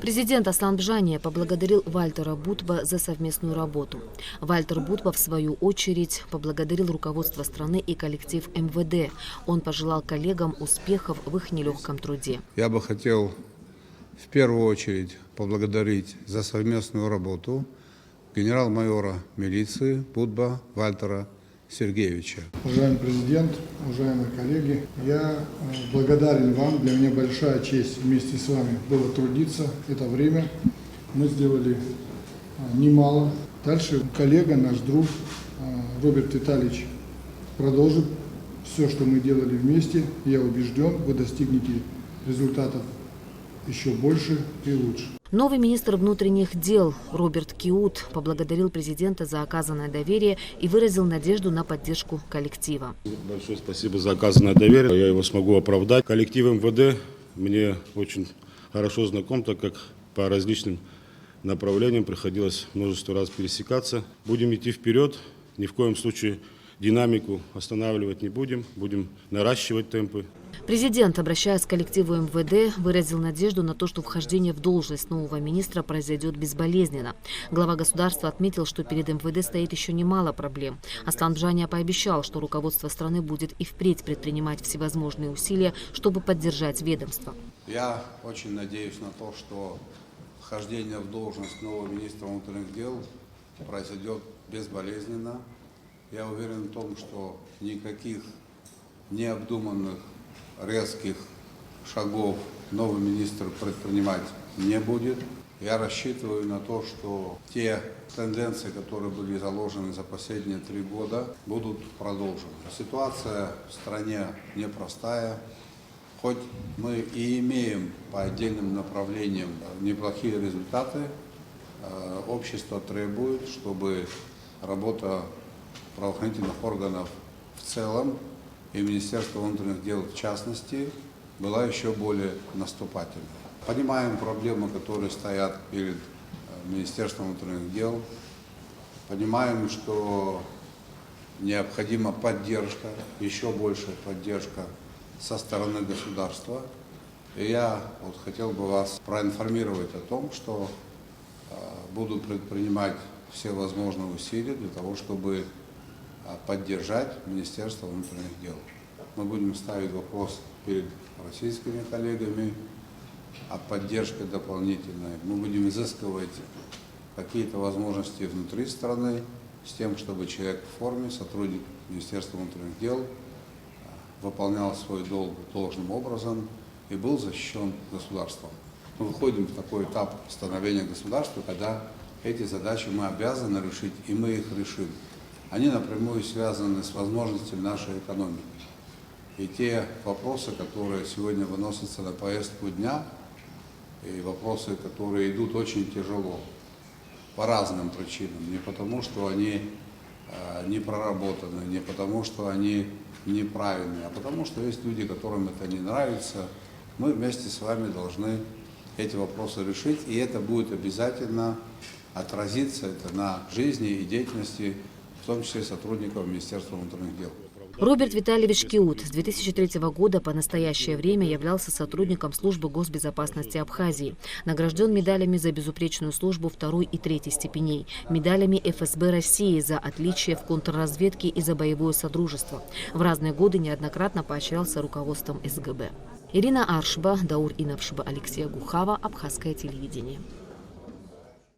Президент Аслан Бжания поблагодарил Вальтера Бутба за совместную работу. Вальтер Бутба, в свою очередь, поблагодарил руководство страны и коллектив МВД. Он пожелал коллегам успехов в их нелегком труде. Я бы хотел в первую очередь поблагодарить за совместную работу генерал-майора милиции Бутба Вальтера Сергеевича. Уважаемый президент, уважаемые коллеги, я благодарен вам. Для меня большая честь вместе с вами было трудиться это время. Мы сделали немало. Дальше коллега, наш друг Роберт Витальевич продолжит все, что мы делали вместе. Я убежден, вы достигнете результатов еще больше и лучше. Новый министр внутренних дел Роберт Киут поблагодарил президента за оказанное доверие и выразил надежду на поддержку коллектива. Большое спасибо за оказанное доверие. Я его смогу оправдать. Коллектив МВД мне очень хорошо знаком, так как по различным направлениям приходилось множество раз пересекаться. Будем идти вперед. Ни в коем случае динамику останавливать не будем. Будем наращивать темпы. Президент, обращаясь к коллективу МВД, выразил надежду на то, что вхождение в должность нового министра произойдет безболезненно. Глава государства отметил, что перед МВД стоит еще немало проблем. Аслан Бжания пообещал, что руководство страны будет и впредь предпринимать всевозможные усилия, чтобы поддержать ведомство. Я очень надеюсь на то, что вхождение в должность нового министра внутренних дел произойдет безболезненно. Я уверен в том, что никаких необдуманных резких шагов новый министр предпринимать не будет. Я рассчитываю на то, что те тенденции, которые были заложены за последние 3 года, будут продолжены. Ситуация в стране непростая. Хоть мы и имеем по отдельным направлениям неплохие результаты, общество требует, чтобы работа правоохранительных органов в целом и Министерство внутренних дел в частности была еще более наступательной. Понимаем проблемы, которые стоят перед Министерством внутренних дел. Понимаем, что необходима поддержка, еще большая поддержка со стороны государства. И я хотел бы вас проинформировать о том, что буду предпринимать все возможные усилия для того, чтобы поддержать Министерство внутренних дел. Мы будем ставить вопрос перед российскими коллегами о поддержке дополнительной. Мы будем изыскивать какие-то возможности внутри страны с тем, чтобы человек в форме, сотрудник Министерства внутренних дел, выполнял свой долг должным образом и был защищен государством. Мы выходим в такой этап становления государства, когда эти задачи мы обязаны решить, и мы их решим. Они напрямую связаны с возможностями нашей экономики. И те вопросы, которые сегодня выносятся на повестку дня, и вопросы, которые идут очень тяжело, по разным причинам. Не потому, что они не проработаны, не потому, что они неправильные, а потому, что есть люди, которым это не нравится. Мы вместе с вами должны эти вопросы решить, и это будет обязательно отразиться на жизни и деятельности, в том числе сотрудников Министерства внутренних дел. Роберт Витальевич Киут с 2003 года по настоящее время являлся сотрудником службы госбезопасности Абхазии. Награжден медалями за безупречную службу 2 и 3 степеней, медалями ФСБ России за отличие в контрразведке и за боевое содружество. В разные годы неоднократно поощрялся руководством СГБ. Ирина Аршба, Даур Инавшба, Алексей Гухава, Абхазское телевидение.